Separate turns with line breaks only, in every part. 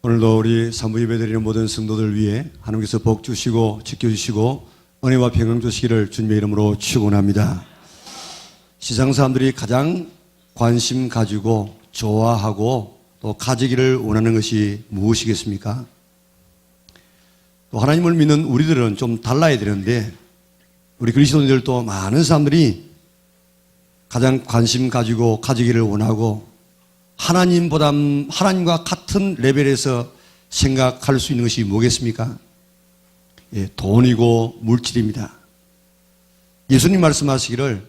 오늘도 우리 산부 예배드리는 모든 성도들 위해 하나님께서 복 주시고 지켜주시고 은혜와 평강 주시기를 주님의 이름으로 축원합니다. 세상 사람들이 가장 관심 가지고 좋아하고 또 가지기를 원하는 것이 무엇이겠습니까? 또 하나님을 믿는 우리들은 좀 달라야 되는데 우리 그리스도인들도 많은 사람들이 가장 관심 가지고 가지기를 원하고 하나님과 같은 레벨에서 생각할 수 있는 것이 뭐겠습니까? 돈이고 물질입니다. 예수님 말씀하시기를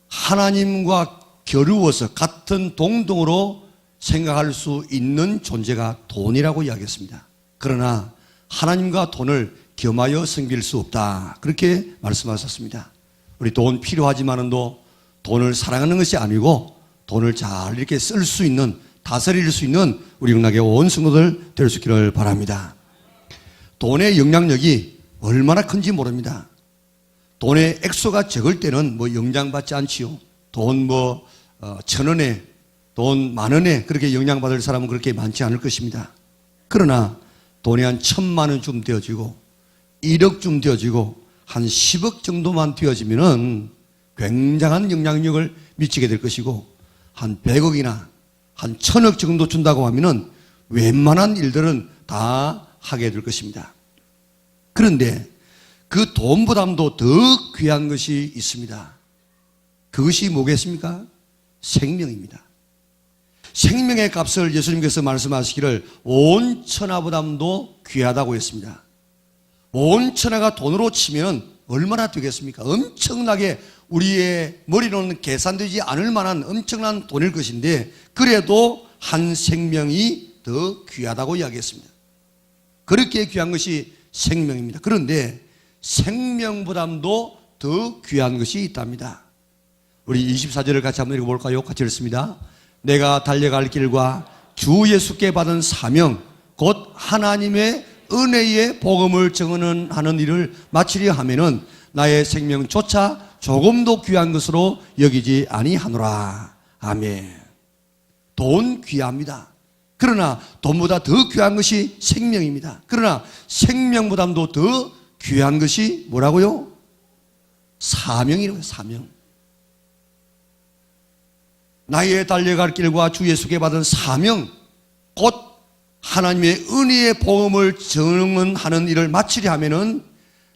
하나님과 겨루어서 같은 동등으로 생각할 수 있는 존재가 돈이라고 이야기했습니다. 그러나 하나님과 돈을 겸하여 섬길 수 없다. 그렇게 말씀하셨습니다. 우리 돈 필요하지만도 돈을 사랑하는 것이 아니고 돈을 잘 이렇게 쓸 수 있는, 다스릴 수 있는 우리 영락의 온 성도들 될 수 있기를 바랍니다. 돈의 영향력이 얼마나 큰지 모릅니다. 돈의 액수가 적을 때는 영향받지 않지요. 돈 1,000원에, 돈 10,000원에 그렇게 영향받을 사람은 그렇게 많지 않을 것입니다. 그러나 돈이 한 1,000만 원쯤 되어지고 1억쯤 되어지고 한 10억 정도만 되어지면은 굉장한 영향력을 미치게 될 것이고 한 100억이나 한 1,000억 정도 준다고 하면은 웬만한 일들은 다 하게 될 것입니다. 그런데 그 돈보다도 더 귀한 것이 있습니다. 그것이 뭐겠습니까? 생명입니다. 생명의 값을 예수님께서 말씀하시기를 온 천하보다도 귀하다고 했습니다. 온 천하가 돈으로 치면 얼마나 되겠습니까? 엄청나게 우리의 머리로는 계산되지 않을 만한 엄청난 돈일 것인데 그래도 한 생명이 더 귀하다고 이야기했습니다. 그렇게 귀한 것이 생명입니다. 그런데 생명보다도 더 귀한 것이 있답니다. 우리 24절을 같이 한번 읽어볼까요? 같이 읽습니다. 내가 달려갈 길과 주 예수께 받은 사명 곧 하나님의 은혜의 복음을 증언하는 일을 마치려 하면은 나의 생명조차 조금도 귀한 것으로 여기지 아니하노라. 아멘. 돈 귀합니다. 그러나 돈보다 더 귀한 것이 생명입니다. 그러나 생명보다도 더 귀한 것이 뭐라고요? 사명이라고요. 사명. 나의 달려갈 길과 주 예수께 받은 사명 곧 하나님의 은혜의 복음을 증언하는 일을 마치려 하면은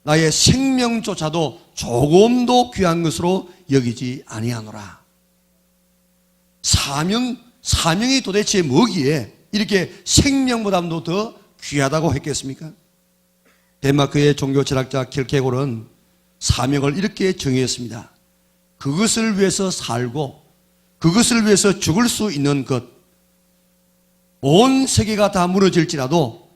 나의 생명조차도 조금도 귀한 것으로 여기지 아니하노라. 사명이 도대체 뭐기에 이렇게 생명보다도 더 귀하다고 했겠습니까? 덴마크의 종교 철학자 킬케고르는 사명을 이렇게 정의했습니다. 그것을 위해서 살고 그것을 위해서 죽을 수 있는 것, 온 세계가 다 무너질지라도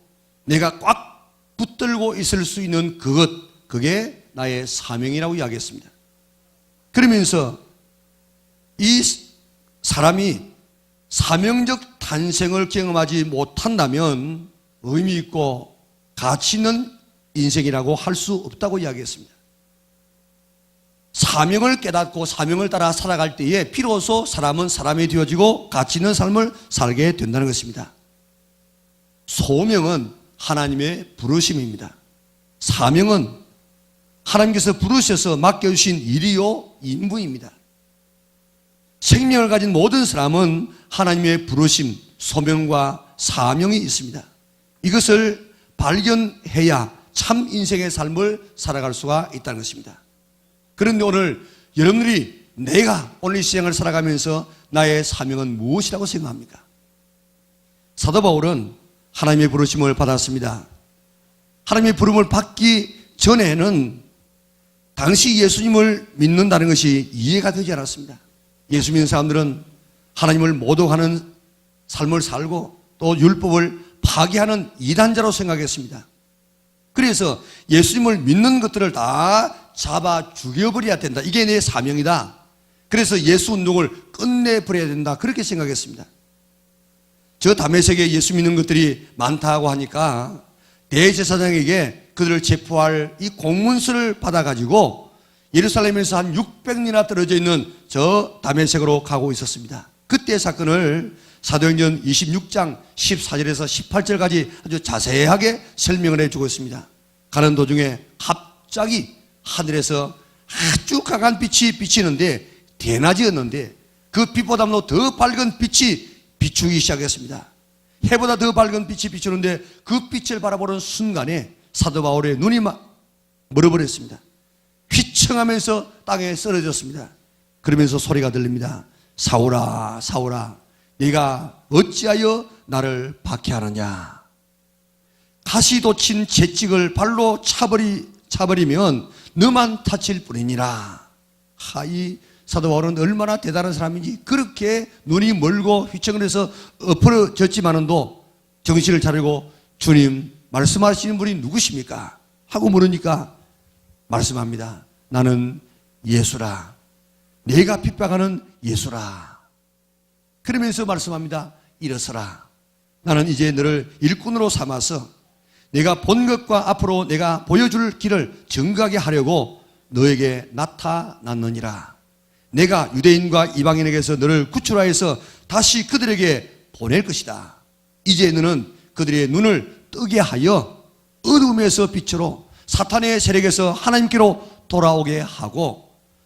내가 꽉 붙들고 있을 수 있는 그것, 그게 나의 사명이라고 이야기했습니다. 그러면서 이 사람이 사명적 탄생을 경험하지 못한다면 의미 있고 가치 있는 인생이라고 할 수 없다고 이야기했습니다. 사명을 깨닫고 사명을 따라 살아갈 때에 비로소 사람은 사람이 되어지고 가치 있는 삶을 살게 된다는 것입니다. 소명은 하나님의 부르심입니다. 사명은 하나님께서 부르셔서 맡겨주신 일이요 임무입니다. 생명을 가진 모든 사람은 하나님의 부르심, 소명과 사명이 있습니다. 이것을 발견해야 참 인생의 삶을 살아갈 수가 있다는 것입니다. 그런데 오늘 여러분들이 내가 오늘 이 세상을 살아가면서 나의 사명은 무엇이라고 생각합니까? 사도 바울은 하나님의 부르심을 받았습니다. 하나님의 부름을 받기 전에는 당시 예수님을 믿는다는 것이 이해가 되지 않았습니다. 예수 믿는 사람들은 하나님을 모독하는 삶을 살고 또 율법을 파괴하는 이단자로 생각했습니다. 그래서 예수님을 믿는 것들을 다 잡아 죽여버려야 된다. 이게 내 사명이다. 그래서 예수 운동을 끝내버려야 된다. 그렇게 생각했습니다. 저 다메섹에 예수 믿는 것들이 많다고 하니까 대제사장에게 그들을 체포할 이 공문서를 받아가지고 예루살렘에서 한 600리나 떨어져 있는 저 다메섹으로 가고 있었습니다. 그때 사건을 사도행전 26장 14절에서 18절까지 아주 자세하게 설명을 해주고 있습니다. 가는 도중에 갑자기 하늘에서 아주 강한 빛이 비치는데, 대낮이었는데 그 빛보다도 더 밝은 빛이 비추기 시작했습니다. 해보다 더 밝은 빛이 비추는데 그 빛을 바라보는 순간에 사도 바울의 눈이 멀어버렸습니다. 휘청하면서 땅에 쓰러졌습니다. 그러면서 소리가 들립니다. 사울아, 사울아, 네가 어찌하여 나를 박해하느냐. 가시 돋친 채찍을 발로 차버리면 너만 다칠 뿐이니라. 이 사도 바울은 얼마나 대단한 사람인지, 그렇게 눈이 멀고 휘청을 해서 엎어졌지만도 정신을 차리고 주님, 말씀하시는 분이 누구십니까? 하고 물으니까 말씀합니다. 나는 예수라. 내가 핍박하는 예수라. 그러면서 말씀합니다. 일어서라. 나는 이제 너를 일꾼으로 삼아서 내가 본 것과 앞으로 내가 보여줄 길을 증거하게 하려고 너에게 나타났느니라. 내가 유대인과 이방인에게서 너를 구출하여서 다시 그들에게 보낼 것이다. 이제 너는 그들의 눈을 뜨게 하여 어둠에서 빛으로, 사탄의 세력에서 하나님께로 돌아오게 하고,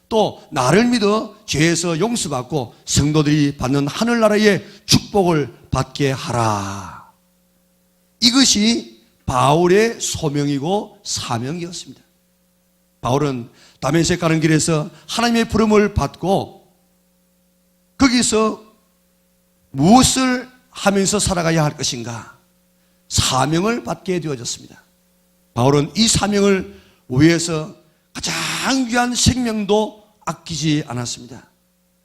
또 나를 믿어 죄에서 용서받고 성도들이 받는 하늘나라의 축복을 받게 하라. 이것이 바울의 소명이고 사명이었습니다. 바울은 다메섹 가는 길에서 하나님의 부름을 받고 거기서 무엇을 하면서 살아가야 할 것인가? 사명을 받게 되어졌습니다. 바울은 이 사명을 위해서 가장 귀한 생명도 아끼지 않았습니다.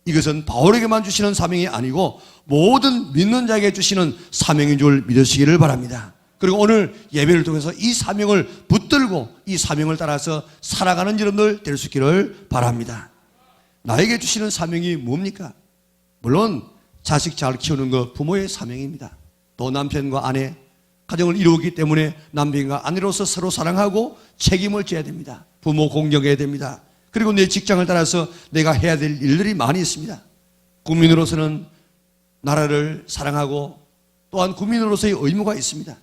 이것은 바울에게만 주시는 사명이 아니고 모든 믿는 자에게 주시는 사명인 줄 믿으시기를 바랍니다. 그리고 오늘 예배를 통해서 이 사명을 붙들고 이 사명을 따라서 살아가는 여러분들 될 수 있기를 바랍니다. 나에게 주시는 사명이 뭡니까? 물론 자식 잘 키우는 것 부모의 사명입니다. 또 남편과 아내, 가정을 이루기 때문에 남편과 아내로서 서로 사랑하고 책임을 져야 됩니다. 부모 공경해야 됩니다. 그리고 내 직장을 따라서 내가 해야 될 일들이 많이 있습니다. 국민으로서는 나라를 사랑하고 또한 국민으로서의 의무가 있습니다.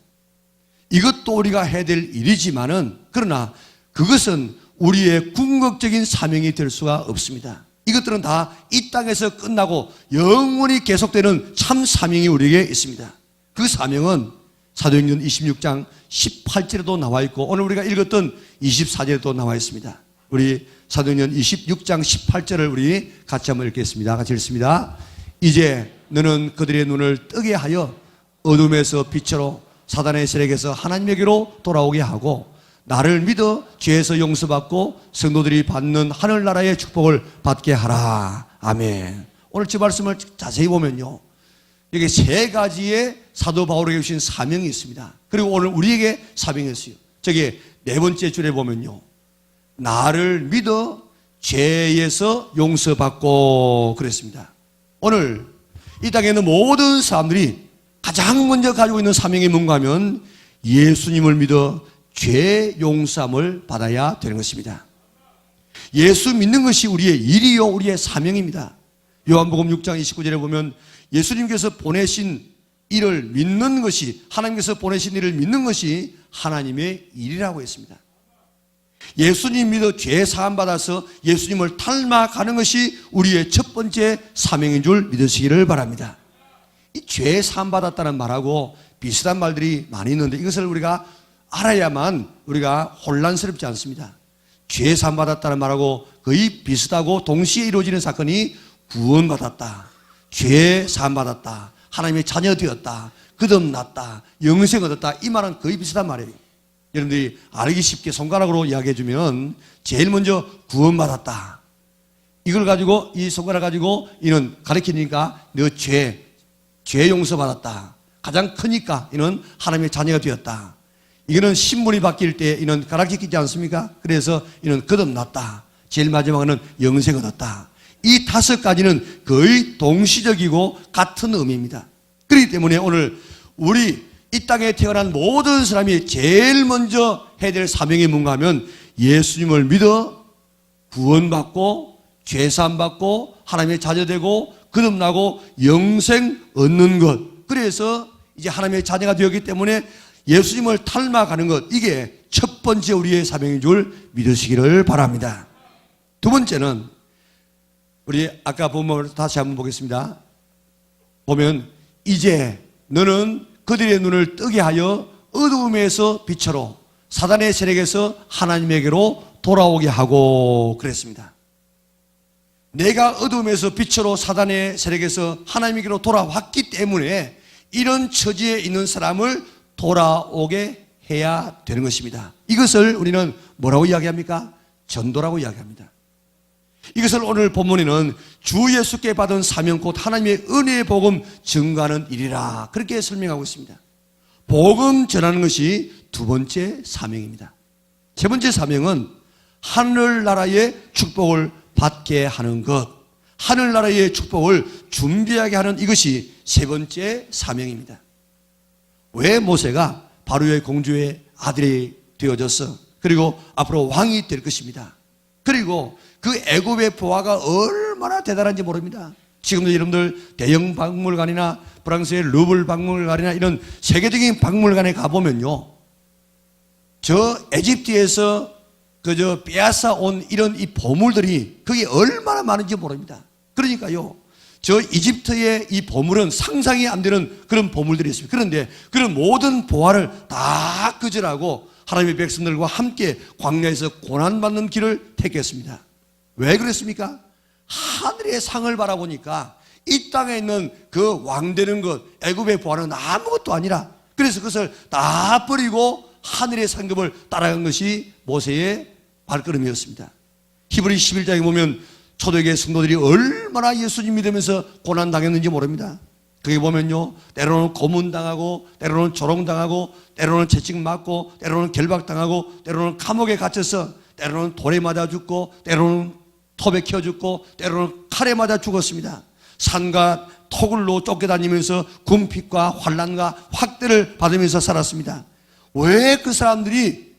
이것도 우리가 해야 될 일이지만은, 그러나 그것은 우리의 궁극적인 사명이 될 수가 없습니다. 이것들은 다 이 땅에서 끝나고 영원히 계속되는 참 사명이 우리에게 있습니다. 그 사명은 사도행전 26장 18절에도 나와 있고 오늘 우리가 읽었던 24절에도 나와 있습니다. 우리 사도행전 26장 18절을 우리 같이 한번 읽겠습니다. 같이 읽습니다. 이제 너는 그들의 눈을 뜨게 하여 어둠에서 빛으로, 사단의 세력에서 하나님에게로 돌아오게 하고 나를 믿어 죄에서 용서받고 성도들이 받는 하늘나라의 축복을 받게 하라. 아멘. 오늘 제 말씀을 자세히 보면요, 여기 세 가지의 사도 바울에게 주신 사명이 있습니다. 그리고 오늘 우리에게 사명이 있어요. 저기 네 번째 줄에 보면요, 나를 믿어 죄에서 용서받고 그랬습니다. 오늘 이 땅에 있는 모든 사람들이 가장 먼저 가지고 있는 사명이 뭔가 하면 예수님을 믿어 죄 용서함을 받아야 되는 것입니다. 예수 믿는 것이 우리의 일이요, 우리의 사명입니다. 요한복음 6장 29절에 보면 예수님께서 보내신 일을 믿는 것이, 하나님께서 보내신 일을 믿는 것이 하나님의 일이라고 했습니다. 예수님 믿어 죄 사함 받아서 예수님을 닮아가는 것이 우리의 첫 번째 사명인 줄 믿으시기를 바랍니다. 이 죄 사함 받았다는 말하고 비슷한 말들이 많이 있는데 이것을 우리가 알아야만 우리가 혼란스럽지 않습니다. 죄 사함 받았다는 말하고 거의 비슷하고 동시에 이루어지는 사건이 구원받았다, 죄 사함 받았다, 하나님의 자녀 되었다, 거듭났다, 영생 얻었다, 이 말은 거의 비슷한 말이에요. 여러분들이 알기 쉽게 손가락으로 이야기해 주면 제일 먼저 구원받았다, 이걸 가지고, 이 손가락 가지고 이는 가르치니까 너 죄 용서받았다, 가장 크니까 이는 하나님의 자녀가 되었다, 이거는 신분이 바뀔 때 이는 가르치지 않습니까? 그래서 이는 거듭났다, 제일 마지막은 영생 얻었다. 이 다섯 가지는 거의 동시적이고 같은 의미입니다. 그렇기 때문에 오늘 우리 이 땅에 태어난 모든 사람이 제일 먼저 해야 될 사명이 뭔가 하면 예수님을 믿어 구원받고 죄사함 받고 하나님의 자녀되고 거듭나고 영생 얻는 것. 그래서 이제 하나님의 자녀가 되었기 때문에 예수님을 닮아가는 것, 이게 첫 번째 우리의 사명인 줄 믿으시기를 바랍니다. 두 번째는 우리 아까 본문을 다시 한번 보겠습니다. 보면 이제 너는 그들의 눈을 뜨게 하여 어두움에서 빛으로 사단의 세력에서 하나님에게로 돌아오게 하고 그랬습니다. 내가 어두움에서 빛으로 사단의 세력에서 하나님에게로 돌아왔기 때문에 이런 처지에 있는 사람을 돌아오게 해야 되는 것입니다. 이것을 우리는 뭐라고 이야기합니까? 전도라고 이야기합니다. 이것을 오늘 본문에는 주 예수께 받은 사명 곧 하나님의 은혜의 복음 증거하는 일이라 그렇게 설명하고 있습니다. 복음 전하는 것이 두 번째 사명입니다. 세 번째 사명은 하늘나라의 축복을 받게 하는 것, 하늘나라의 축복을 준비하게 하는 이것이 세 번째 사명입니다. 왜 모세가 바로의 공주의 아들이 되어져서 그리고 앞으로 왕이 될 것입니다. 그리고 그 애굽의 부하가 얼마나 대단한지 모릅니다. 지금도 여러분들 대형 박물관이나 프랑스의 루블 박물관이나 이런 세계적인 박물관에 가보면요, 저 에집트에서 그저 빼앗아 온 이런 이 보물들이 그게 얼마나 많은지 모릅니다. 그러니까요, 저 이집트의 이 보물은 상상이 안 되는 그런 보물들이 있습니다. 그런데 그런 모든 보화를 다 거절하고 하나님의 백성들과 함께 광야에서 고난받는 길을 택했습니다. 왜 그랬습니까? 하늘의 상을 바라보니까 이 땅에 있는 그 왕되는 것, 애굽의 보화는 아무것도 아니라, 그래서 그것을 다 버리고 하늘의 상급을 따라간 것이 모세의 발걸음이었습니다. 히브리 11장에 보면 초대교회 성도들이 얼마나 예수님 믿으면서 고난당했는지 모릅니다. 거기 보면요, 때로는 고문당하고 때로는 조롱당하고 때로는 채찍맞고 때로는 결박당하고 때로는 감옥에 갇혀서 때로는 돌에 맞아 죽고 때로는 톱에 켜 죽고 때로는 칼에 맞아 죽었습니다. 산과 토굴로 쫓겨다니면서 군핍과 환난과 학대를 받으면서 살았습니다. 왜 그 사람들이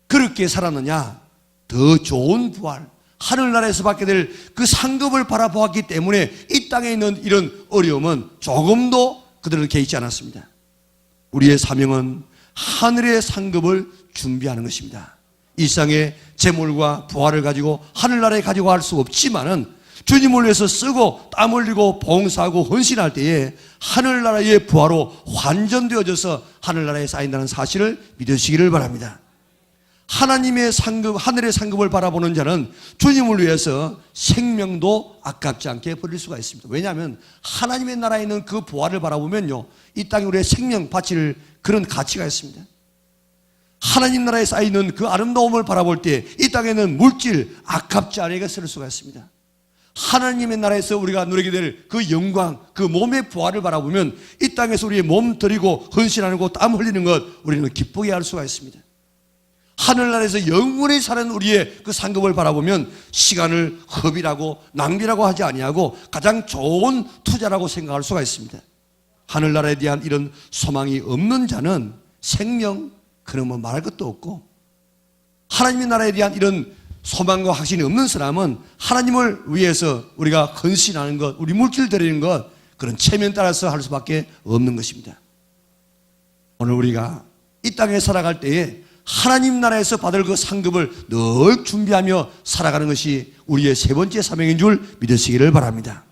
그렇게 살았느냐? 더 좋은 부활, 하늘나라에서 받게 될 그 상급을 바라보았기 때문에 이 땅에 있는 이런 어려움은 조금도 그들을 개의치 않았습니다. 우리의 사명은 하늘의 상급을 준비하는 것입니다. 이 세상의 재물과 부활을 가지고 하늘나라에 가지고 갈 수 없지만은 주님을 위해서 쓰고 땀 흘리고 봉사하고 헌신할 때에 하늘나라의 부활로 환전되어져서 하늘나라에 쌓인다는 사실을 믿으시기를 바랍니다. 하나님의 상급, 하늘의 상급을 바라보는 자는 주님을 위해서 생명도 아깝지 않게 버릴 수가 있습니다. 왜냐하면 하나님의 나라에 있는 그 부활을 바라보면요, 이 땅에 우리의 생명 바칠 그런 가치가 있습니다. 하나님 나라에 쌓이는 그 아름다움을 바라볼 때 이 땅에는 물질 아깝지 않게 쓸 수가 있습니다. 하나님의 나라에서 우리가 누리게 될 그 영광, 그 몸의 부활을 바라보면 이 땅에서 우리의 몸 들이고 헌신하는 것, 땀 흘리는 것 우리는 기쁘게 할 수가 있습니다. 하늘나라에서 영원히 사는 우리의 그 상급을 바라보면 시간을 허비라고 낭비라고 하지 아니하고 가장 좋은 투자라고 생각할 수가 있습니다. 하늘나라에 대한 이런 소망이 없는 자는 생명, 그러면 말할 것도 없고, 하나님의 나라에 대한 이런 소망과 확신이 없는 사람은 하나님을 위해서 우리가 헌신하는 것, 우리 물질 드리는 것, 그런 체면 따라서 할 수밖에 없는 것입니다. 오늘 우리가 이 땅에 살아갈 때에 하나님 나라에서 받을 그 상급을 늘 준비하며 살아가는 것이 우리의 세 번째 사명인 줄 믿으시기를 바랍니다.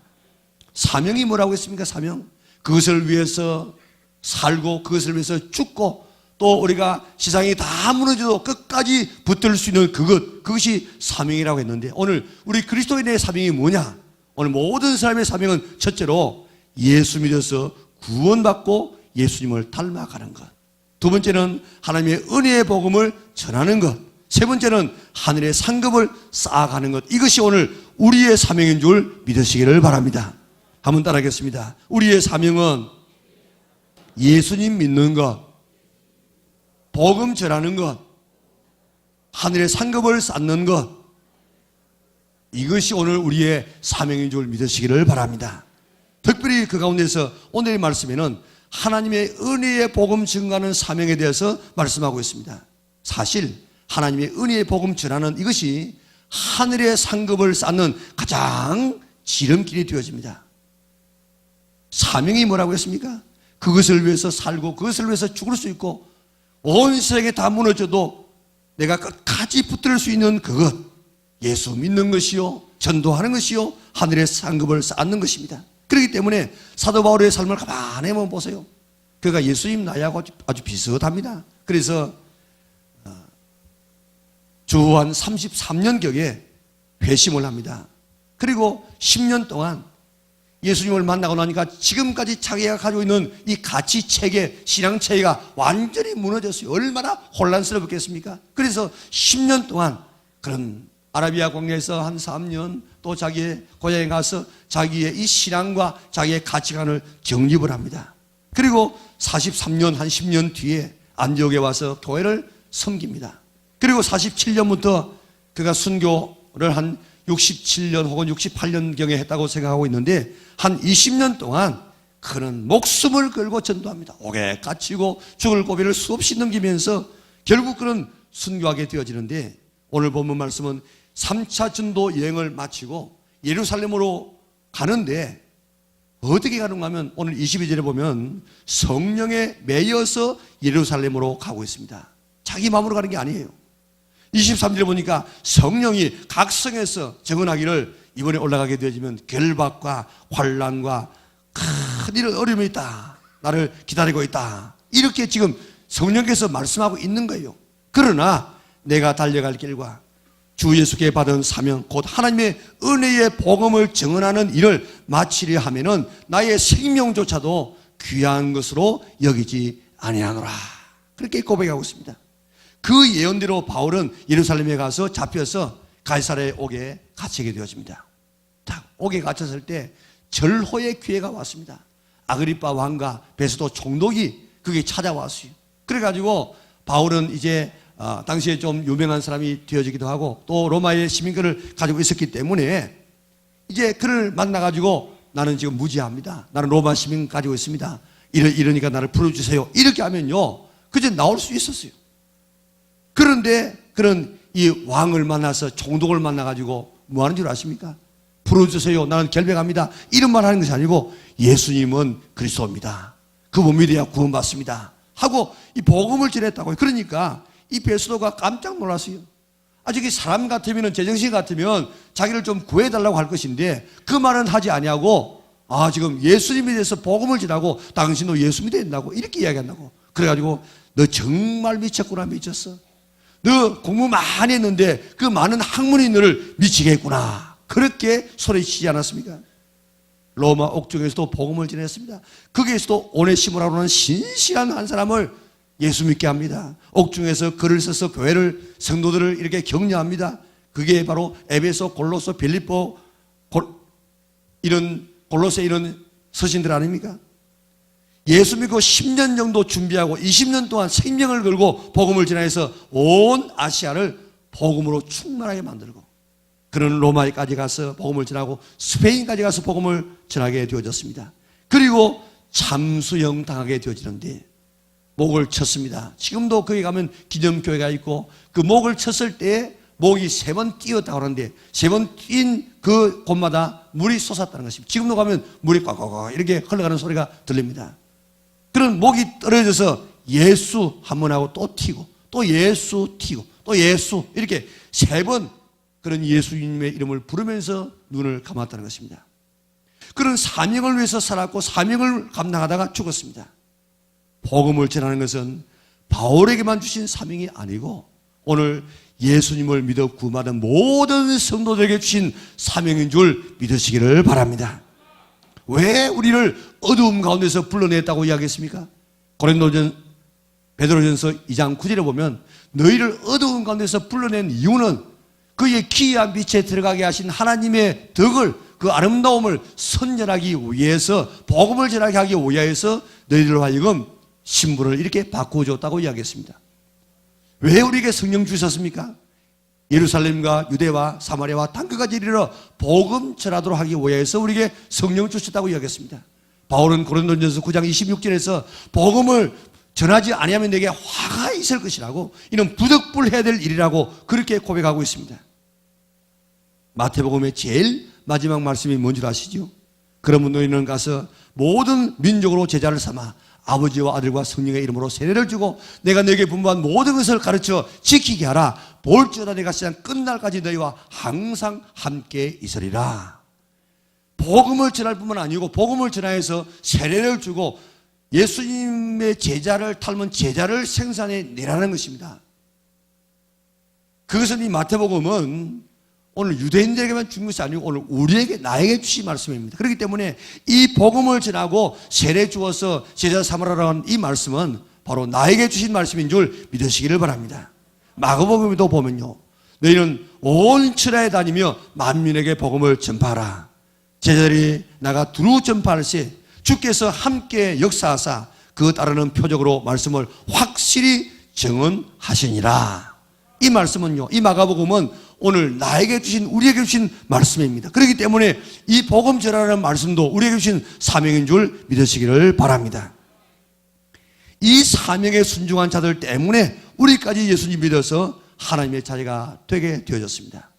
사명이 뭐라고 했습니까? 사명. 그것을 위해서 살고 그것을 위해서 죽고 또 우리가 세상이 다 무너져도 끝까지 붙들 수 있는 그것이 사명이라고 했는데, 오늘 우리 그리스도인의 사명이 뭐냐? 오늘 모든 사람의 사명은 첫째로 예수 믿어서 구원받고 예수님을 닮아가는 것. 두 번째는 하나님의 은혜의 복음을 전하는 것. 세 번째는 하늘의 상급을 쌓아가는 것. 이것이 오늘 우리의 사명인 줄 믿으시기를 바랍니다. 한번 따라하겠습니다. 우리의 사명은 예수님 믿는 것, 복음 전하는 것, 하늘의 상급을 쌓는 것, 이것이 오늘 우리의 사명인 줄 믿으시기를 바랍니다. 특별히 그 가운데서 오늘의 말씀에는 하나님의 은혜의 복음 증가하는 사명에 대해서 말씀하고 있습니다. 사실 하나님의 은혜의 복음 전하는 이것이 하늘의 상급을 쌓는 가장 지름길이 되어집니다. 사명이 뭐라고 했습니까? 그것을 위해서 살고 그것을 위해서 죽을 수 있고 온 세상에 다 무너져도 내가 끝까지 붙들 수 있는 그것, 예수 믿는 것이요, 전도하는 것이요, 하늘의 상급을 쌓는 것입니다. 그렇기 때문에 사도 바울의 삶을 가만히 한번 보세요. 그가 예수님 나이하고 아주 비슷합니다. 그래서 주한 33년경에 회심을 합니다. 그리고 10년 동안 예수님을 만나고 나니까 지금까지 자기가 가지고 있는 이 가치 체계, 신앙 체계가 완전히 무너졌어요. 얼마나 혼란스럽겠습니까? 그래서 10년 동안 그런 아라비아 광야에서 한 3년 또 자기의 고향에 가서 자기의 이 신앙과 자기의 가치관을 정립을 합니다. 그리고 43년 한 10년 뒤에 안디옥에 와서 교회를 섬깁니다. 그리고 47년부터 그가 순교를 한 67년 혹은 68년경에 했다고 생각하고 있는데 한 20년 동안 그는 목숨을 걸고 전도합니다. 옥에 갇히고 죽을 고비를 수없이 넘기면서 결국 그는 순교하게 되어지는데 오늘 본문 말씀은 3차 전도 여행을 마치고 예루살렘으로 가는데 어떻게 가는가 하면 오늘 22절에 보면 성령에 매여서 예루살렘으로 가고 있습니다. 자기 마음으로 가는 게 아니에요. 23절에 보니까 성령이 각 성에서 증언하기를 이번에 올라가게 되어지면 결박과 환난과 큰 어려움이 있다. 나를 기다리고 있다. 이렇게 지금 성령께서 말씀하고 있는 거예요. 그러나 내가 달려갈 길과 주 예수께 받은 사명 곧 하나님의 은혜의 복음을 증언하는 일을 마치려 하면은 나의 생명조차도 귀한 것으로 여기지 아니하노라. 그렇게 고백하고 있습니다. 그 예언대로 바울은 예루살렘에 가서 잡혀서 가이사랴의 옥에 갇히게 되어집니다. 딱 옥에 갇혔을 때 절호의 기회가 왔습니다. 아그리빠 왕과 베스도 총독이 그게 찾아왔어요. 그래가지고 바울은 이제 당시에 좀 유명한 사람이 되어지기도 하고 또 로마의 시민권을 가지고 있었기 때문에 이제 그를 만나가지고 나는 지금 무지합니다. 나는 로마 시민 가지고 있습니다. 이러니까 나를 풀어주세요. 이렇게 하면요 그저 나올 수 있었어요. 그런데 그런 이 왕을 만나서 총독을 만나가지고 뭐 하는 줄 아십니까? 풀어주세요. 나는 결백합니다. 이런 말 하는 것이 아니고 예수님은 그리스도입니다. 그분 믿어야 구원받습니다. 하고 이 복음을 전했다고요. 그러니까 이 베스도가 깜짝 놀랐어요. 아직 이 사람 같으면 제정신 같으면 자기를 좀 구해달라고 할 것인데 그 말은 하지 아니하고 지금 예수님에 대해서 복음을 전하고 당신도 예수 믿어야 된다고 이렇게 이야기한다고. 그래가지고 너 정말 미쳤구나 미쳤어. 너 공부 많이 했는데 그 많은 학문이 너를 미치게 했구나. 그렇게 소리치지 않았습니까? 로마 옥중에서도 복음을 전했습니다. 거기에서도 오네시모라고 하는 신실한 한 사람을 예수 믿게 합니다. 옥중에서 글을 써서 교회를 성도들을 이렇게 격려합니다. 그게 바로 에베소, 골로새, 빌립보 이런 골로새 이런 서신들 아닙니까? 예수 믿고 10년 정도 준비하고 20년 동안 생명을 걸고 복음을 전해서 온 아시아를 복음으로 충만하게 만들고 그는 로마에까지 가서 복음을 전하고 스페인까지 가서 복음을 전하게 되어졌습니다. 그리고 참수형 당하게 되어지는데 목을 쳤습니다. 지금도 거기 가면 기념교회가 있고 그 목을 쳤을 때 목이 3번 뛰었다고 하는데 3번 뛴 그 곳마다 물이 솟았다는 것입니다. 지금도 가면 물이 꽉꽉 이렇게 흘러가는 소리가 들립니다. 그런 목이 떨어져서 예수 한 번 하고 또 튀고 또 예수 튀고 또 예수 이렇게 3번 그런 예수님의 이름을 부르면서 눈을 감았다는 것입니다. 그런 사명을 위해서 살았고 사명을 감당하다가 죽었습니다. 복음을 전하는 것은 바울에게만 주신 사명이 아니고 오늘 예수님을 믿어 구원받은 모든 성도들에게 주신 사명인 줄 믿으시기를 바랍니다. 왜 우리를 어두움 가운데서 불러냈다고 이야기했습니까? 베드로전서 2장 9절에 보면 너희를 어두움 가운데서 불러낸 이유는 그의 기이한 빛에 들어가게 하신 하나님의 덕을 그 아름다움을 선전하기 위해서 복음을 전하게 하기 위하여서 너희들로 하여금 신분을 이렇게 바꾸어 줬다고 이야기했습니다. 왜 우리에게 성령 주셨습니까? 예루살렘과 유대와 사마리아와 땅끝까지 이르러 복음 전하도록 하기 위해서 우리에게 성령 주셨다고 이야기했습니다. 바울은 고린도전서 9장 26절에서 복음을 전하지 아니하면 내게 화가 있을 것이라고 이는 부득불해야 될 일이라고 그렇게 고백하고 있습니다. 마태복음의 제일 마지막 말씀이 뭔 줄 아시죠? 그러면 너희는 가서 모든 민족으로 제자를 삼아 아버지와 아들과 성령의 이름으로 세례를 주고 내가 너에게 분부한 모든 것을 가르쳐 지키게 하라. 볼지어다 내가 세상 끝날까지 너희와 항상 함께 있으리라. 복음을 전할 뿐만 아니고 복음을 전하여서 세례를 주고 예수님의 제자를 닮은 제자를 생산해 내라는 것입니다. 그것은 이 마태복음은 오늘 유대인들에게만 준 것이 아니고 오늘 우리에게 나에게 주신 말씀입니다. 그렇기 때문에 이 복음을 전하고 세례 주어서 제자 삼으라고 하는 이 말씀은 바로 나에게 주신 말씀인 줄 믿으시기를 바랍니다. 마가복음에도 보면요, 너희는 온 천하에 다니며 만민에게 복음을 전파하라. 제자들이 나가 두루 전파할 시 주께서 함께 역사하사 그 따르는 표적으로 말씀을 확실히 증언하시니라. 이 말씀은요, 이 마가복음은 오늘 나에게 주신, 우리에게 주신 말씀입니다. 그렇기 때문에 이 복음 전하라는 말씀도 우리에게 주신 사명인 줄 믿으시기를 바랍니다. 이 사명에 순종한 자들 때문에 우리까지 예수님 믿어서 하나님의 자녀가 되게 되어졌습니다.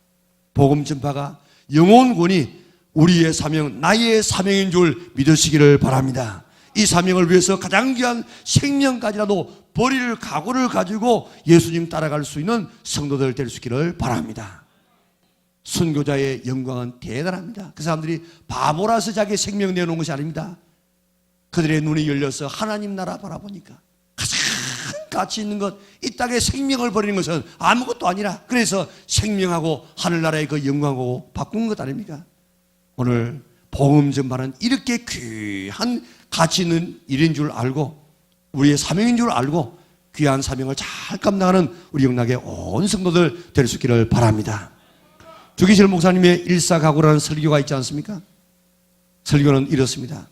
복음 전파가 영혼권이 우리의 사명, 나의 사명인 줄 믿으시기를 바랍니다. 이 사명을 위해서 가장 귀한 생명까지라도 버릴 각오를 가지고 예수님 따라갈 수 있는 성도들 될 수 있기를 바랍니다. 선교자의 영광은 대단합니다. 그 사람들이 바보라서 자기 생명 내놓은 것이 아닙니다. 그들의 눈이 열려서 하나님 나라 바라보니까 가장 가치 있는 것, 이 땅에 생명을 버리는 것은 아무것도 아니라, 그래서 생명하고 하늘나라의 그 영광하고 바꾼 것 아닙니까? 오늘 복음 전파는 이렇게 귀한 가치 있는 일인 줄 알고 우리의 사명인 줄 알고 귀한 사명을 잘 감당하는 우리 영락의 온 성도들 될 수 있기를 바랍니다. 주기실 목사님의 일사각오라는 설교가 있지 않습니까? 설교는 이렇습니다.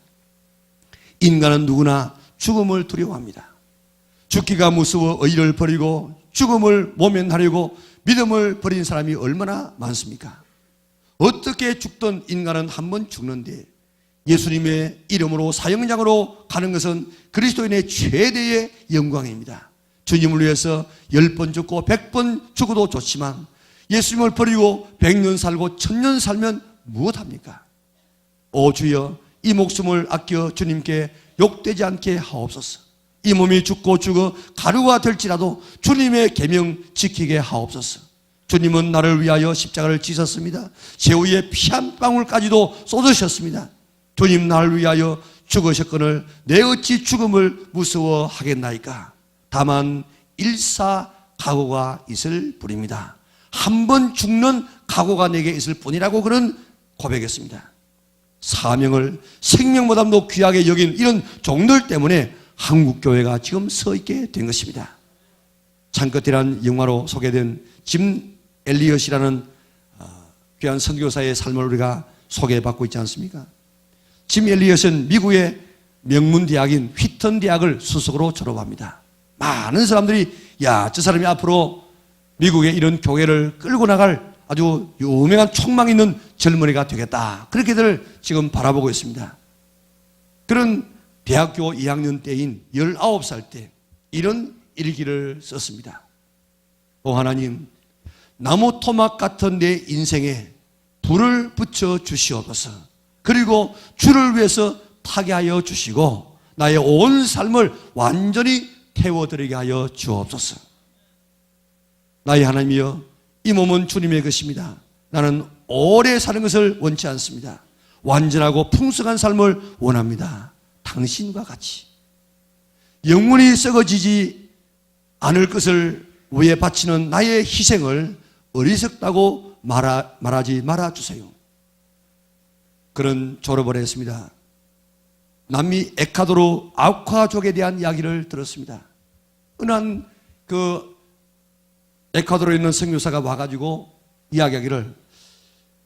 인간은 누구나 죽음을 두려워합니다. 죽기가 무서워 의를 버리고 죽음을 모면하려고 믿음을 버린 사람이 얼마나 많습니까? 어떻게 죽던 인간은 한 번 죽는데 예수님의 이름으로 사형장으로 가는 것은 그리스도인의 최대의 영광입니다. 주님을 위해서 10번 죽고 100번 죽어도 좋지만 예수님을 버리고 100년 살고 1000년 살면 무엇합니까? 오 주여, 이 목숨을 아껴 주님께 욕되지 않게 하옵소서. 이 몸이 죽고 죽어 가루가 될지라도 주님의 계명 지키게 하옵소서. 주님은 나를 위하여 십자가를 지셨습니다. 제후에 피 한 방울까지도 쏟으셨습니다. 주님 나를 위하여 죽으셨거늘 내 어찌 죽음을 무서워하겠나이까. 다만 일사각오가 있을 뿐입니다. 한 번 죽는 각오가 내게 있을 뿐이라고 그런 고백했습니다. 사명을 생명보다도 귀하게 여긴 이런 종들 때문에 한국교회가 지금 서 있게 된 것입니다. 창끝이라는 영화로 소개된 짐 엘리엇이라는 귀한 선교사의 삶을 우리가 소개받고 있지 않습니까? 짐 엘리엇은 미국의 명문대학인 휘턴 대학을 수석으로 졸업합니다. 많은 사람들이 야, 저 사람이 앞으로 미국의 이런 교회를 끌고 나갈 아주 유명한 촉망 있는 젊은이가 되겠다, 그렇게들 지금 바라보고 있습니다. 그런 대학교 2학년 때인 19살 때 이런 일기를 썼습니다. 오 하나님, 나무 토막 같은 내 인생에 불을 붙여 주시옵소서. 그리고 주를 위해서 타게 하여 주시고 나의 온 삶을 완전히 태워드리게 하여 주옵소서. 나의 하나님이여, 이 몸은 주님의 것입니다. 나는 오래 사는 것을 원치 않습니다. 완전하고 풍성한 삶을 원합니다. 당신과 같이 영원히 썩어지지 않을 것을 위해 바치는 나의 희생을 어리석다고 말하지 말아주세요. 그런 졸업을 했습니다. 남미 에콰도르 아우카족에 대한 이야기를 들었습니다. 은한 그 에콰도르에 있는 선교사가 와가지고 이야기하기를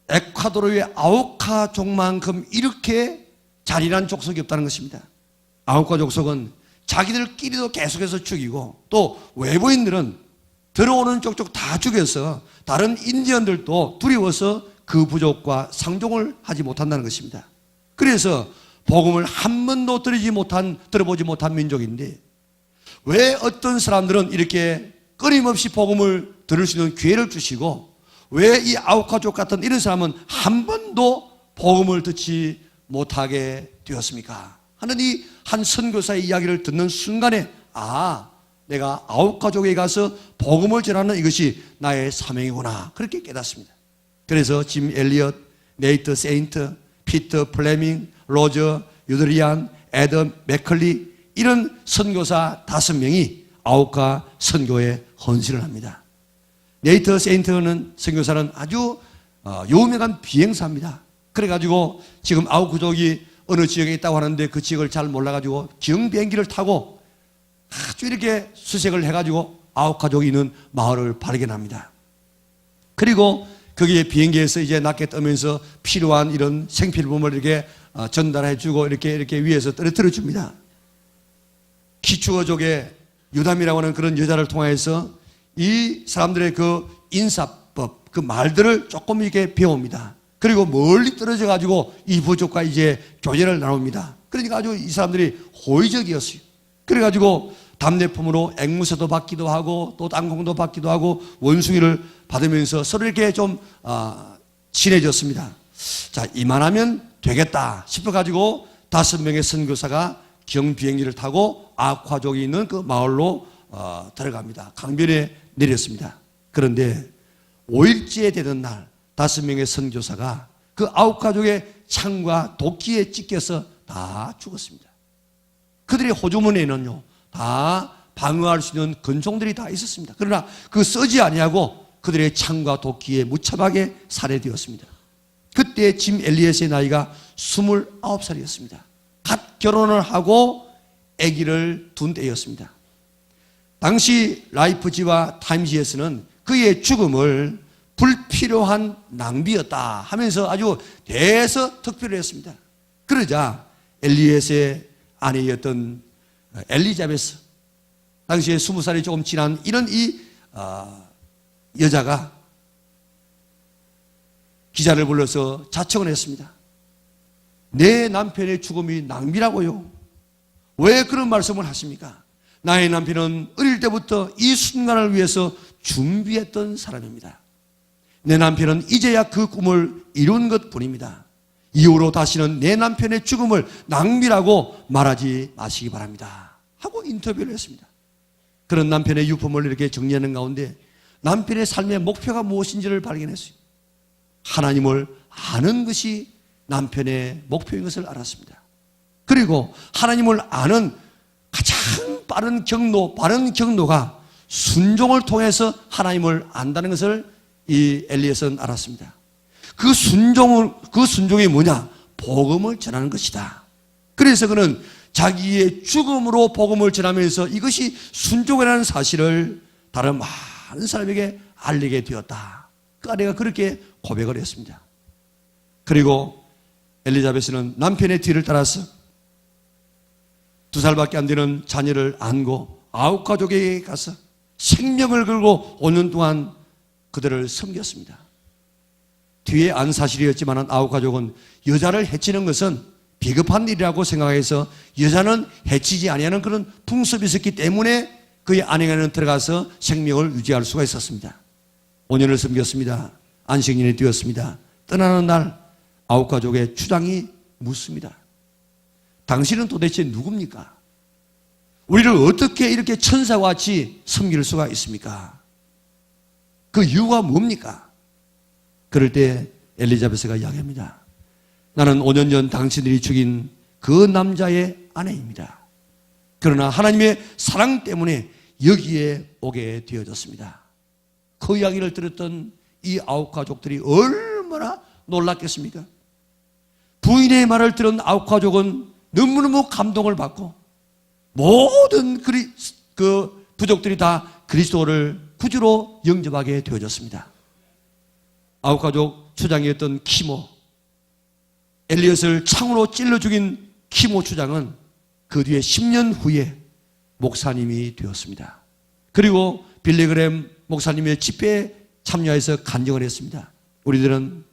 에콰도르의 아우카족만큼 이렇게 잔인한 족속이 없다는 것입니다. 아우카 족속은 자기들끼리도 계속해서 죽이고 또 외부인들은 들어오는 쪽쪽 다 죽여서 다른 인디언들도 두려워서 그 부족과 상종을 하지 못한다는 것입니다. 그래서 복음을 한 번도 들어보지 못한 민족인데 왜 어떤 사람들은 이렇게 끊임없이 복음을 들을 수 있는 기회를 주시고 왜 이 아우카족 같은 이런 사람은 한 번도 복음을 듣지 못하게 되었습니까? 하는 이 한 선교사의 이야기를 듣는 순간에 내가 아홉 가족에 가서 복음을 전하는 이것이 나의 사명이구나, 그렇게 깨닫습니다. 그래서 짐 엘리엇, 네이트 세인트, 피터 플레밍, 로저 유드리안, 애덤 맥컬리, 이런 선교사 5명이 아홉가 선교에 헌신을 합니다. 네이트 세인트는 선교사는 아주 유명한 비행사입니다. 그래가지고 지금 아홉 가족이 어느 지역에 있다고 하는데 그 지역을 잘 몰라가지고 기흥 비행기를 타고 아주 이렇게 수색을 해가지고 아홉 가족이 있는 마을을 발견합니다. 그리고 거기에 비행기에서 이제 낮게 뜨면서 필요한 이런 생필품을 이렇게 전달해주고 이렇게 위에서 떨어뜨려 줍니다. 키추어족의 유담이라고 하는 그런 여자를 통해서 이 사람들의 그 인사법, 그 말들을 조금 이렇게 배웁니다. 그리고 멀리 떨어져 가지고 이 부족과 이제 교제를 나눕니다. 그러니까 아주 이 사람들이 호의적이었어요. 그래가지고 답례품으로 앵무새도 받기도 하고 또 땅콩도 받기도 하고 원숭이를 받으면서 서로 이렇게 좀 친해졌습니다. 자, 이만하면 되겠다 싶어가지고 5명의 선교사가 경비행기를 타고 아과족이 있는 그 마을로 들어갑니다. 강변에 내렸습니다. 그런데 5일째 되는 날 5명의 선교사가 그 9가족의 창과 도끼에 찢겨서 다 죽었습니다. 그들의 호주머니에는요 다 방어할 수 있는 권총들이 다 있었습니다. 그러나 그 쓰지 아니하고 그들의 창과 도끼에 무참하게 살해되었습니다. 그때 짐 엘리엇의 나이가 29살이었습니다. 갓 결혼을 하고 아기를 둔 때였습니다. 당시 라이프지와 타임지에서는 그의 죽음을 불필요한 낭비였다 하면서 아주 대서특필했습니다. 그러자 엘리엇의 아내였던 엘리자베스, 당시에 20살이 조금 지난 이런 여자가 기자를 불러서 자청을 했습니다. 내 남편의 죽음이 낭비라고요? 왜 그런 말씀을 하십니까? 나의 남편은 어릴 때부터 이 순간을 위해서 준비했던 사람입니다. 내 남편은 이제야 그 꿈을 이룬 것뿐입니다. 이후로 다시는 내 남편의 죽음을 낭비라고 말하지 마시기 바랍니다 하고 인터뷰를 했습니다. 그런 남편의 유품을 이렇게 정리하는 가운데 남편의 삶의 목표가 무엇인지를 발견했어요. 하나님을 아는 것이 남편의 목표인 것을 알았습니다. 그리고 하나님을 아는 가장 빠른 경로, 바른 경로가 순종을 통해서 하나님을 안다는 것을 이 엘리엇은 알았습니다. 그 순종이 뭐냐? 복음을 전하는 것이다. 그래서 그는 자기의 죽음으로 복음을 전하면서 이것이 순종이라는 사실을 다른 많은 사람에게 알리게 되었다. 그 아내가 그렇게 고백을 했습니다. 그리고 엘리자베스는 남편의 뒤를 따라서 2살밖에 안 되는 자녀를 안고 9가족에게 가서 생명을 걸고 5년 동안 그들을 섬겼습니다. 뒤에 안 사실이었지만 9가족은 여자를 해치는 것은 비겁한 일이라고 생각해서 여자는 해치지 아니하는 그런 풍습이 있었기 때문에 그의 아내가는 들어가서 생명을 유지할 수가 있었습니다. 5년을 섬겼습니다. 안식년이 되었습니다. 떠나는 날 9가족의 추장이 묻습니다. 당신은 도대체 누굽니까? 우리를 어떻게 이렇게 천사와 같이 섬길 수가 있습니까? 그 이유가 뭡니까? 그럴 때 엘리자베스가 이야기합니다. 나는 5년 전 당신들이 죽인 그 남자의 아내입니다. 그러나 하나님의 사랑 때문에 여기에 오게 되어졌습니다. 그 이야기를 들었던 이 9가족들이 얼마나 놀랐겠습니까? 부인의 말을 들은 9가족은 너무너무 감동을 받고 모든 그 부족들이 다 그리스도를 구주로 영접하게 되어졌습니다. 9가족 추장이었던 키모, 엘리엇을 창으로 찔러 죽인 키모 추장은 그 뒤에 10년 후에 목사님이 되었습니다. 그리고 빌리그램 목사님의 집회에 참여해서 간증을 했습니다. 우리들은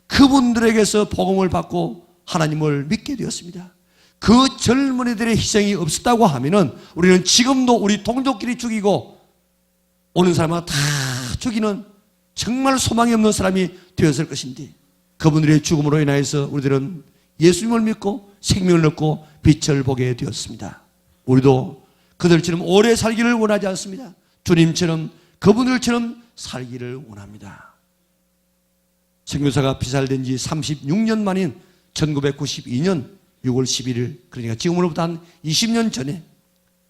그분들에게서 복음을 받고 하나님을 믿게 되었습니다. 그 젊은이들의 희생이 없었다고 하면은 우리는 지금도 우리 동족끼리 죽이고 오는 사람마다 다 죽이는 정말 소망이 없는 사람이 되었을 것인데 그분들의 죽음으로 인하여서 우리들은 예수님을 믿고 생명을 얻고 빛을 보게 되었습니다. 우리도 그들처럼 오래 살기를 원하지 않습니다. 주님처럼 그분들처럼 살기를 원합니다. 선교사가 피살된 지 36년 만인 1992년 6월 11일, 그러니까 지금으로부터 한 20년 전에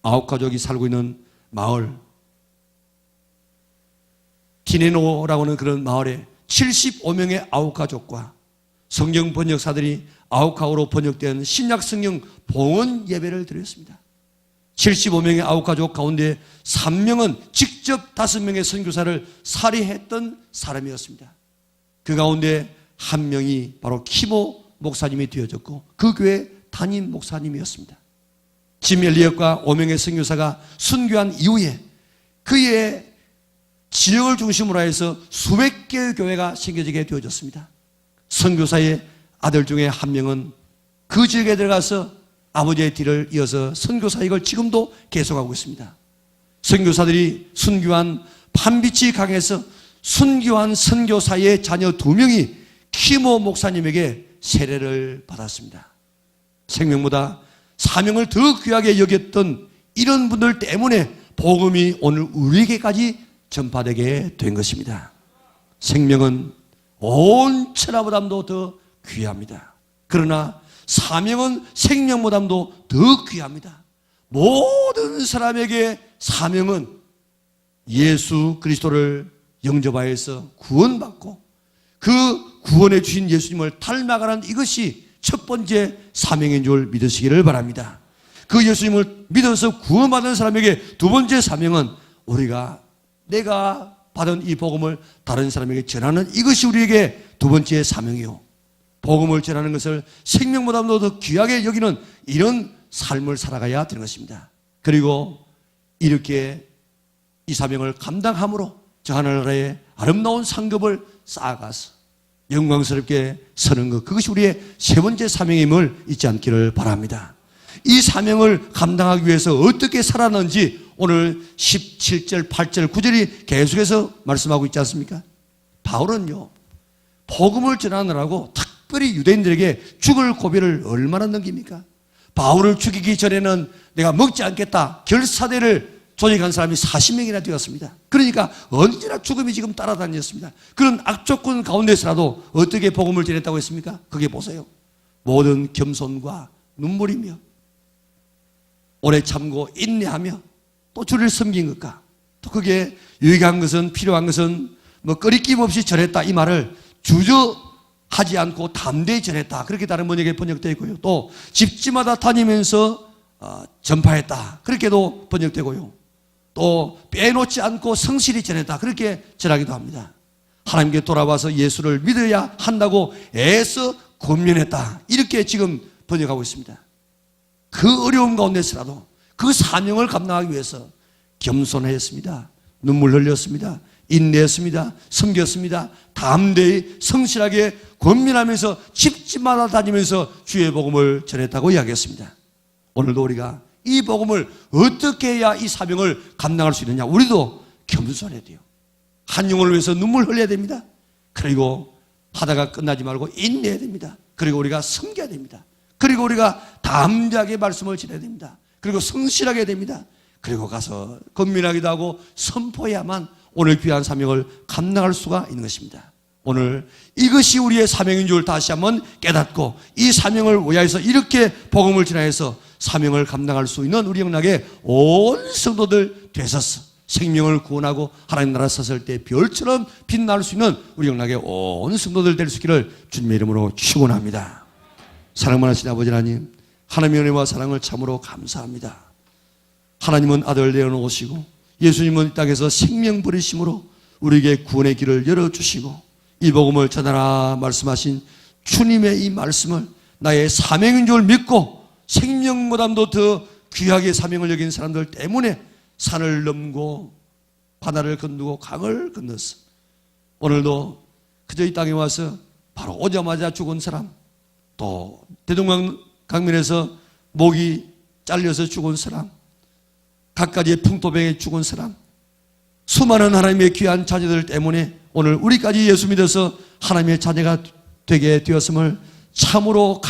아홉 가족이 살고 있는 마을, 티네노라고 하는 그런 마을에 75명의 아홉 가족과 성경 번역사들이 아홉가구로 번역된 신약 성경 봉헌 예배를 드렸습니다. 75명의 아홉 가족 가운데 3명은 직접 5명의 선교사를 살해했던 사람이었습니다. 그 가운데 한 명이 바로 키모 목사님이 되어졌고 그 교회 담임 목사님이었습니다. 짐 엘리엇과 5명의 선교사가 순교한 이후에 그의 지역을 중심으로 해서 수백 개의 교회가 생겨지게 되어졌습니다. 선교사의 아들 중에 한 명은 그 지역에 들어가서 아버지의 뒤를 이어서 선교사역을 지금도 계속하고 있습니다. 선교사들이 순교한 판비치 강에서 순교한 선교사의 자녀 2명이 키모 목사님에게 세례를 받았습니다. 생명보다 사명을 더 귀하게 여겼던 이런 분들 때문에 복음이 오늘 우리에게까지 전파되게 된 것입니다. 생명은 온 천하보다도 더 귀합니다. 그러나 사명은 생명보다도 더 귀합니다. 모든 사람에게 사명은 예수 그리스도를 영접하여서 구원받고 그 구원해 주신 예수님을 닮아가는 이것이 첫 번째 사명인 줄 믿으시기를 바랍니다. 그 예수님을 믿어서 구원받은 사람에게 두 번째 사명은 내가 받은 이 복음을 다른 사람에게 전하는 이것이 우리에게 두 번째 사명이요. 복음을 전하는 것을 생명보다도 더 귀하게 여기는 이런 삶을 살아가야 되는 것입니다. 그리고 이렇게 이 사명을 감당함으로 저 하늘나라의 아름다운 상급을 쌓아가서 영광스럽게 서는 것, 그것이 우리의 세 번째 사명임을 잊지 않기를 바랍니다. 이 사명을 감당하기 위해서 어떻게 살았는지 오늘 17절, 8절, 9절이 계속해서 말씀하고 있지 않습니까? 바울은요, 복음을 전하느라고 특별히 유대인들에게 죽을 고비를 얼마나 넘깁니까? 바울을 죽이기 전에는 내가 먹지 않겠다 결사대를 조직한 사람이 40명이나 되었습니다. 그러니까 언제나 죽음이 지금 따라다녔습니다. 그런 악조건 가운데서라도 어떻게 복음을 전했다고 했습니까? 그게 보세요. 모든 겸손과 눈물이며 오래 참고 인내하며 또 주를 섬긴 것과 또 그게 유익한 것은 필요한 것은 뭐 꺼리낌 없이 전했다, 이 말을 주저하지 않고 담대히 전했다, 그렇게 다른 번역에 번역되어 있고요. 또 집집마다 다니면서 전파했다, 그렇게도 번역되고요. 또 빼놓지 않고 성실히 전했다, 그렇게 전하기도 합니다. 하나님께 돌아와서 예수를 믿어야 한다고 애써 권면했다, 이렇게 지금 번역하고 있습니다. 그 어려운 가운데서라도 그 사명을 감당하기 위해서 겸손했습니다. 눈물 흘렸습니다. 인내했습니다. 섬겼습니다. 담대히 성실하게 권면하면서 집집마다 다니면서 주의 복음을 전했다고 이야기했습니다. 오늘도 우리가 이 복음을 어떻게 해야 이 사명을 감당할 수 있느냐, 우리도 겸손해야 돼요. 한 영혼을 위해서 눈물 흘려야 됩니다. 그리고 하다가 끝나지 말고 인내해야 됩니다. 그리고 우리가 섬겨야 됩니다. 그리고 우리가 담대하게 말씀을 전해야 됩니다. 그리고 성실하게 해야 됩니다. 그리고 가서 권면하기도 하고 선포해야만 오늘 귀한 사명을 감당할 수가 있는 것입니다. 오늘 이것이 우리의 사명인 줄 다시 한번 깨닫고 이 사명을 위하여서 이렇게 복음을 전하여서 사명을 감당할 수 있는 우리 영락의 온 성도들 되셔서 생명을 구원하고 하나님 나라 섰을 때 별처럼 빛날 수 있는 우리 영락의 온 성도들 될 수 있기를 주님의 이름으로 축원합니다. 사랑만 하신 아버지 하나님, 하나님의 은혜와 사랑을 참으로 감사합니다. 하나님은 아들 내어놓으시고 예수님은 이 땅에서 생명 버리심으로 우리에게 구원의 길을 열어주시고 이 복음을 전하라 말씀하신 주님의 이 말씀을 나의 사명인 줄 믿고 생명보다도 더 귀하게 사명을 여긴 사람들 때문에 산을 넘고 바다를 건너고 강을 건넜어. 오늘도 그저 이 땅에 와서 바로 오자마자 죽은 사람, 또 대동강 강면에서 목이 잘려서 죽은 사람, 갖가지의 풍토병에 죽은 사람, 수많은 하나님의 귀한 자녀들 때문에 오늘 우리까지 예수 믿어서 하나님의 자녀가 되게 되었음을 참으로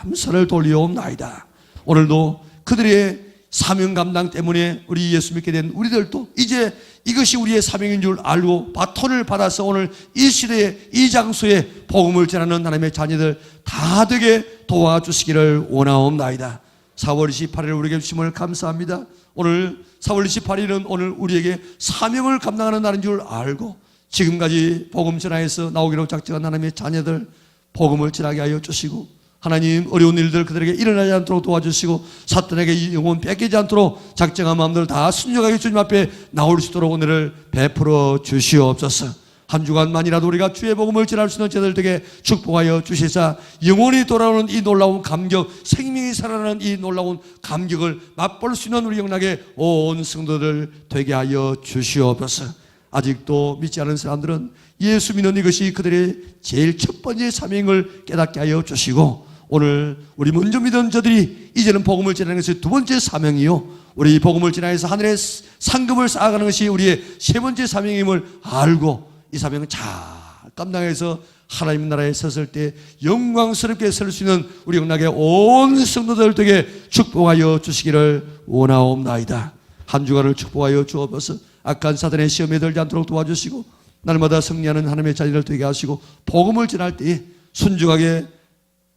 감사를 돌리옵나이다. 오늘도 그들의 사명 감당 때문에 우리 예수 믿게 된 우리들도 이제 이것이 우리의 사명인 줄 알고 바톤을 받아서 오늘 이 시대에 이 장소에 복음을 전하는 하나님의 자녀들 다 되게 도와주시기를 원하옵나이다. 4월 28일 우리에게 주심을 감사합니다. 오늘 4월 28일은 오늘 우리에게 사명을 감당하는 날인 줄 알고 지금까지 복음 전하에서 나오기로 작정한 하나님의 자녀들 복음을 전하게 하여 주시고 하나님 어려운 일들 그들에게 일어나지 않도록 도와주시고 사탄에게 영혼 뺏기지 않도록 작정한 마음들 다 순종하게 주님 앞에 나올 수 있도록 오늘을 베풀어 주시옵소서. 한 주간만이라도 우리가 주의 복음을 전할 수 있는 저들 되게 축복하여 주시사 영혼이 돌아오는 이 놀라운 감격, 생명이 살아나는 이 놀라운 감격을 맛볼 수 있는 우리 영락의 온 성도들 되게 하여 주시옵소서. 아직도 믿지 않은 사람들은 예수 믿는 이것이 그들의 제일 첫 번째 사명을 깨닫게 하여 주시고 오늘 우리 먼저 믿은 저들이 이제는 복음을 전하는 것이 두 번째 사명이요 우리 복음을 전하여서 하늘의 상급을 쌓아가는 것이 우리의 세 번째 사명임을 알고 이 사명을 잘 감당해서 하나님 나라에 섰을 때 영광스럽게 설 수 있는 우리 영락의 온 성도들 되게 축복하여 주시기를 원하옵나이다. 한 주간을 축복하여 주옵소서. 악한 사단의 시험에 들지 않도록 도와주시고 날마다 승리하는 하나님의 자녀들 되게 하시고 복음을 전할 때에 순종하게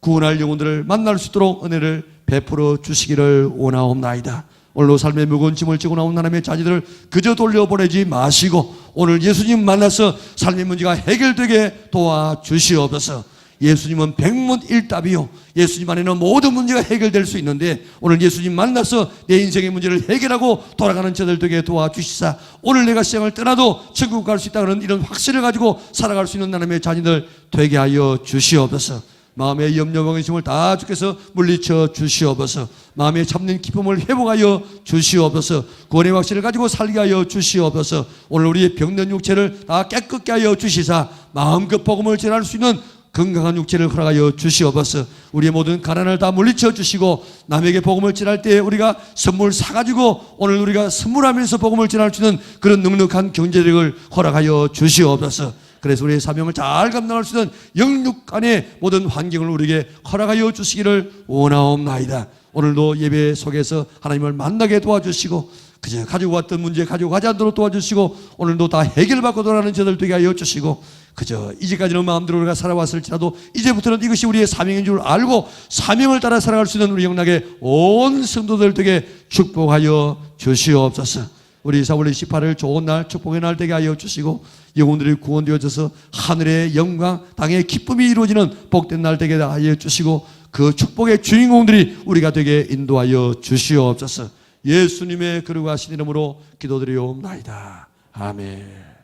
구원할 영혼들을 만날 수 있도록 은혜를 베풀어 주시기를 원하옵나이다. 오늘도 삶의 무거운 짐을 지고 나온 하나님의 자녀들을 그저 돌려보내지 마시고 오늘 예수님 만나서 삶의 문제가 해결되게 도와주시옵소서. 예수님은 백문일답이요 예수님 안에는 모든 문제가 해결될 수 있는데 오늘 예수님 만나서 내 인생의 문제를 해결하고 돌아가는 저들 되게 도와주시사 오늘 내가 시장을 떠나도 천국 갈 수 있다는 이런 확신을 가지고 살아갈 수 있는 하나님의 자녀들 되게 하여 주시옵소서. 마음의 염려 걱정을 다 주께서 물리쳐 주시옵소서. 마음의 참는 기쁨을 회복하여 주시옵소서. 구원의 확신을 가지고 살게 하여 주시옵소서. 오늘 우리의 병든 육체를 다 깨끗게 하여 주시사 마음껏 복음을 전할 수 있는 건강한 육체를 허락하여 주시옵소서. 우리의 모든 가난을 다 물리쳐 주시고 남에게 복음을 전할 때 우리가 선물 사가지고 오늘 우리가 선물하면서 복음을 전할 수 있는 그런 넉넉한 경제력을 허락하여 주시옵소서. 그래서 우리의 사명을 잘 감당할 수 있는 영육 간의 모든 환경을 우리에게 허락하여 주시기를 원하옵나이다. 오늘도 예배 속에서 하나님을 만나게 도와주시고 그저 가지고 왔던 문제 가지고 가지 않도록 도와주시고 오늘도 다 해결받고 돌아가는 저들 되게 하여 주시고 그저 이제까지는 마음대로 우리가 살아왔을지라도 이제부터는 이것이 우리의 사명인 줄 알고 사명을 따라 살아갈 수 있는 우리 영락의 온 성도들 되게 축복하여 주시옵소서. 우리 4월 28일 좋은 날 축복의 날 되게 하여 주시고 영혼들이 구원되어져서 하늘의 영광 땅의 기쁨이 이루어지는 복된 날 되게 하여 주시고 그 축복의 주인공들이 우리가 되게 인도하여 주시옵소서. 예수님의 거룩하신 이름으로 기도드리옵나이다. 아멘.